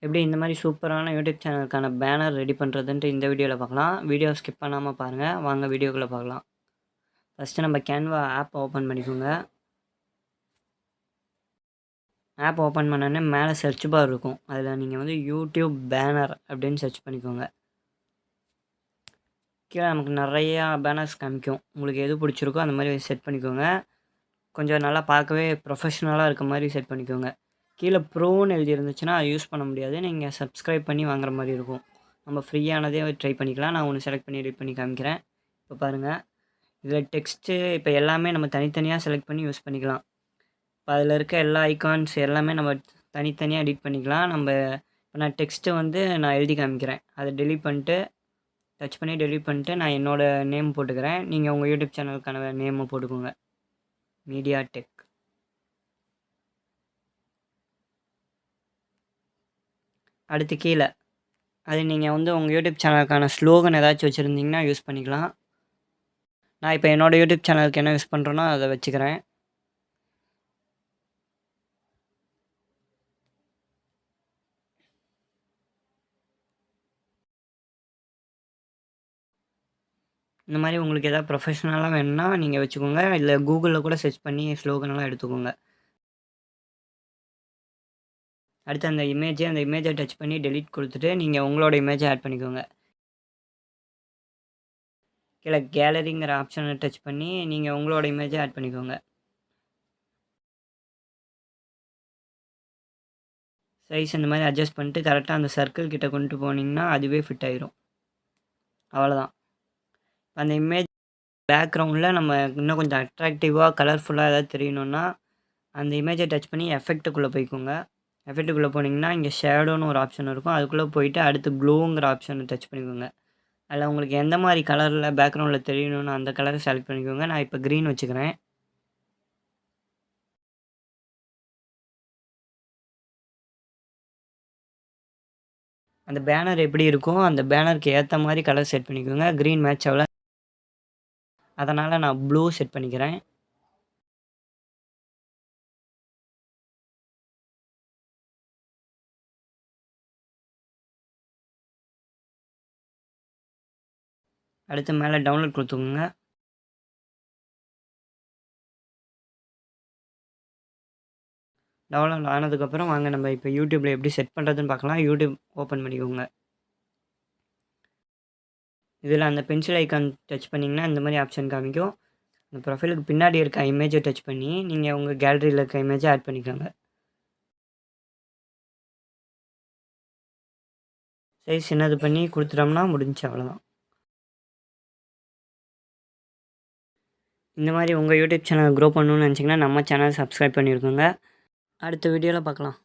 எப்படி இந்த மாதிரி சூப்பரான யூடியூப் சேனலுக்கான பேனர் ரெடி பண்ணுறதுன்ட்டு இந்த வீடியோவில் பார்க்கலாம். வீடியோ ஸ்கிப் பண்ணாமல் பாருங்கள். வாங்க வீடியோக்குள்ளே பார்க்கலாம். ஃபஸ்ட்டு நம்ம கேன்வா ஆப் ஓப்பன் பண்ணிக்கோங்க. ஆப் ஓப்பன் பண்ணோடனே மேலே சர்ச் பார் இருக்கும். அதில் நீங்கள் வந்து யூடியூப் பேனர் அப்படின்னு சர்ச் பண்ணிக்கோங்க. கீழே நமக்கு நிறையா பேனர்ஸ் காமிக்கும். உங்களுக்கு எது பிடிச்சிருக்கோ அந்த மாதிரி செட் பண்ணிக்கோங்க. கொஞ்சம் நல்லா பார்க்கவே ப்ரொஃபஷ்னலாக இருக்க மாதிரி செட் பண்ணிக்கோங்க. கீழே ப்ரோன்னு எழுதி இருந்துச்சுன்னா அது யூஸ் பண்ண முடியாது. நீங்கள் சப்ஸ்கிரைப் பண்ணி வாங்குற மாதிரி இருக்கும். நம்ம ஃப்ரீயானதே ட்ரை பண்ணிக்கலாம். நான் ஒன்று செலக்ட் பண்ணி எடிட் பண்ணி காமிக்கிறேன். இப்போ பாருங்கள், இதில் டெக்ஸ்ட்டு இப்போ எல்லாமே நம்ம தனித்தனியாக செலக்ட் பண்ணி யூஸ் பண்ணிக்கலாம். இப்போ அதில் இருக்க எல்லா ஐகான்ஸ் எல்லாமே நம்ம தனித்தனியாக எடிட் பண்ணிக்கலாம். இப்போ நான் டெக்ஸ்ட்டு வந்து நான் எழுதி காமிக்கிறேன். அதை டெலீட் பண்ணிட்டு டச் பண்ணி டெலீட் பண்ணிட்டு நான் என்னோடய நேம் போட்டுக்கிறேன். நீங்கள் உங்கள் யூடியூப் சேனலுக்கான நேமை போட்டுக்கோங்க. Media tech. அடுத்து கீழே அது நீங்கள் வந்து உங்கள் யூடியூப் சேனலுக்கான ஸ்லோகன் ஏதாச்சும் வச்சுருந்தீங்கன்னா யூஸ் பண்ணிக்கலாம். நான் இப்போ என்னோடய யூடியூப் சேனலுக்கு என்ன யூஸ் பண்ணுறேனோ அதை வச்சுக்கிறேன். இந்த மாதிரி உங்களுக்கு எதாவது ப்ரொஃபஷ்னலாக வேணும்னா நீங்கள் வச்சுக்கோங்க. இல்லை கூகுளில் கூட சர்ச் பண்ணி ஸ்லோகனெல்லாம் எடுத்துக்கோங்க. அடுத்து அந்த இமேஜை டச் பண்ணி டெலீட் கொடுத்துட்டு நீங்கள் உங்களோட இமேஜை ஆட் பண்ணிக்கோங்க. கீழே கேலரிங்கிற ஆப்ஷனை டச் பண்ணி நீங்கள் உங்களோட இமேஜை ஆட் பண்ணிக்கோங்க. சைஸ் இந்த மாதிரி அட்ஜஸ்ட் பண்ணிட்டு கரெக்டாக அந்த சர்க்கிள் கிட்ட கொண்டு போனீங்கன்னா அதுவே ஃபிட் ஆயிரும். அவ்வளோதான். அந்த இமேஜ் பேக்ரவுண்டில் நம்ம இன்னும் கொஞ்சம் அட்ராக்டிவாக கலர்ஃபுல்லாக ஏதாவது தெரியணுன்னா அந்த இமேஜை டச் பண்ணி எஃபெக்ட்டுக்குள்ளே போய்க்கோங்க. எஃபெக்ட்டுக்குள்ளே போனீங்கன்னா இங்கே ஷேடோன்னு ஒரு ஆப்ஷன் இருக்கும். அதுக்குள்ளே போயிட்டு அடுத்து க்ளோங்கிற ஆப்ஷனை டச் பண்ணிக்கோங்க. அதில் உங்களுக்கு எந்த மாதிரி கலரில் பேக்ரவுண்டில் தெரியணும்னு அந்த கலரை செலக்ட் பண்ணிக்கோங்க. நான் இப்போ க்ரீன் வச்சுக்கிறேன். அந்த பேனர் எப்படி இருக்கும் அந்த பேனருக்கு ஏற்ற மாதிரி கலர் செட் பண்ணிக்கோங்க. க்ரீன் மேட்ச் ஆகல, அதனால் நான் ப்ளூ செட் பண்ணிக்கிறேன். அடுத்து மேலே டவுன்லோட் கொடுத்துக்கோங்க. டவுன்லோட் ஆனதுக்கப்புறம் வாங்க நம்ம இப்போ யூடியூப்பில் எப்படி செட் பண்ணுறதுன்னு பார்க்கலாம். யூடியூப் ஓப்பன் பண்ணிக்கோங்க. இதில் அந்த பென்சில் ஐக்கான் டச் பண்ணிங்கன்னா இந்த மாதிரி ஆப்ஷன் காமிக்கும். அந்த ப்ரொஃபைலுக்கு பின்னாடி இருக்க இமேஜை டச் பண்ணி நீங்கள் உங்கள் கேலரியில் இருக்க இமேஜை ஆட் பண்ணிக்கோங்க. சைஸ் சின்னது பண்ணி கொடுத்துட்டோம்னா முடிஞ்சு, அவ்வளோதான். இந்த மாதிரி உங்கள் யூடியூப் சேனல் க்ரோ பண்ணணும்னு நினச்சிங்கன்னா நம்ம சேனல் சப்ஸ்கிரைப் பண்ணியிருக்கோங்க. அடுத்த வீடியோவில் பார்க்கலாம்.